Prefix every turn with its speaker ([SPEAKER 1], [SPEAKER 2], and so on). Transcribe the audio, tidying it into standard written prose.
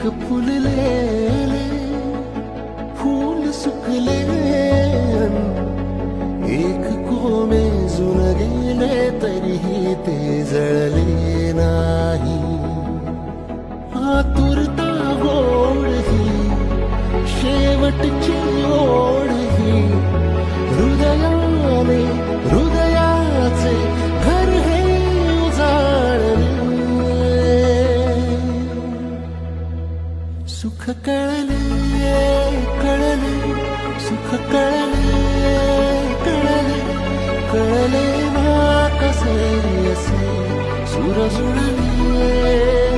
[SPEAKER 1] एक फुललेले फूल सुकले, एक कोमेजून गेले तरीही ते जळले नाही. आतुरता गोड ही शेवटची ओढ ही, हृदयाने हृदयाचे घर हे उजाळले. सुख कळले कळले, सुख कळले कळले, कळले ना कसे असे सूर जुळले.